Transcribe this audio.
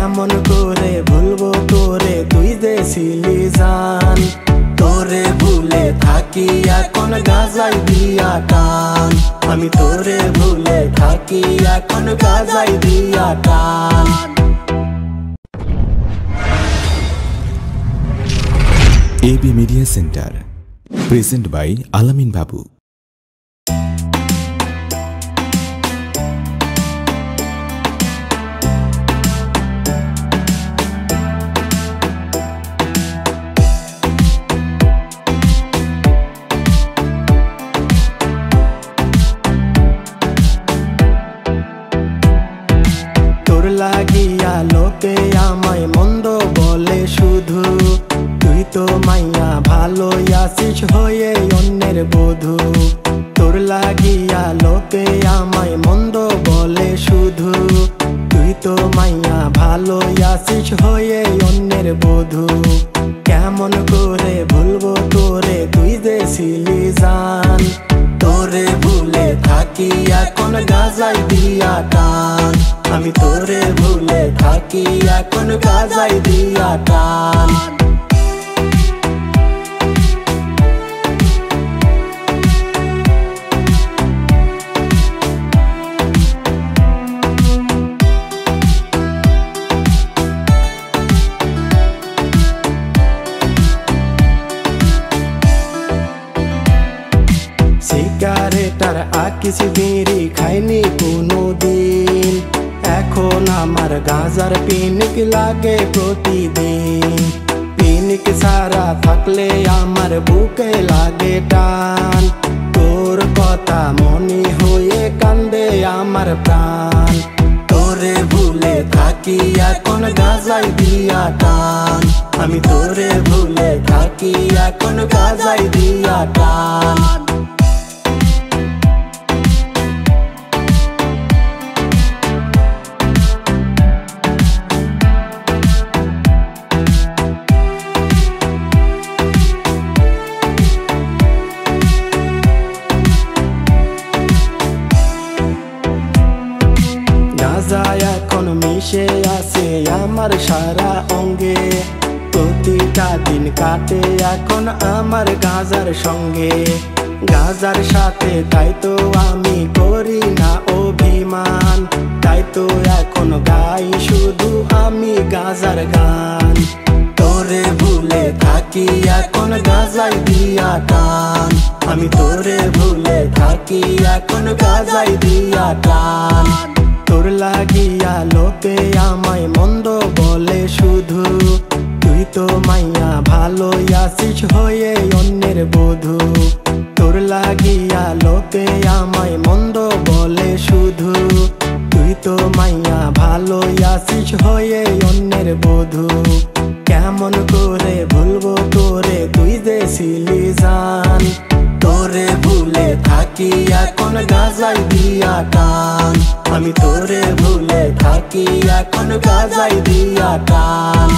কেমন করে ভুলবো তোরে, তুই যে ছিলি জান। তোরে ভুলে থাকি এখন গাজাই দিয়া টান, আমি তোরে ভুলে থাকি এখন গাজাই দিয়া টান। AB Media Center, present by Alamin Babu. তোর লাগিয়া লোকে আমায় মন্দ বলে শুধু, তুই তো মাইয়া ভালো আছিস হয়ে অন্যের বধূ। তোর লাগিয়া লোকে আমায় মন্দ বলে শুধু, তুই তো মাইয়া ভালো আছিস হয়ে অন্যের বধূ। কেমন করে ভুলবো তোরে, তুই যে ছিলি জান। তোরে ভুলে থাকি এখন গাজাই দিয়া টান, আমি তোরে ভুলে থাকি এখন গাজাই দিয়া টান। সিগারেটার আকিস বিড়ি খাইনি কোনো দিন, এখন আমার গাজার পিনিক লাগে প্রতিদিন। পিনিক সারা থাকলে আমার বুকে লাগে টান, তোর কথা মনে হয়ে কান্দে আমার প্রাণ। তোরে ভুলে থাকি এখন গাজাই দিয়া টান, আমি তোরে ভুলে থাকি এখন গাজাই দিয়া টান। গাজা এখন মিশে আছে আমার সারা অঙ্গে, প্রতিটা দিন কাটে এখন আমার গাজার সঙ্গে। গাজার সাথে তাই তো আমি করি না অভিমান, তাই তো এখন গাই শুধু আমি গাজার গান। তোরে ভুলে থাকি এখন গাজাই দিয়া টান, আমি তোরে ভুলে থাকি এখন গাজাই দিয়া টান। তোর লাগিয়া লোকে আমায় মন্দ বলে শুধু, তুই তো মাইয়া ভালো আছিস হয়ে অন্যের বধূ। তোর লাগিয়া লোকে আমায় মন্দ বলে শুধু, তুই তো মাইয়া ভালো আছিস হয়ে অন্যের বধূ। কেমন করে ভুলবো তোরে, তুই যে ছিলি জান। তোরে ভুলে থাকি এখন গাজাই দিয়া টান, আমি তোরে ভুলে থাকি এখন গাজাই দিয়া টান।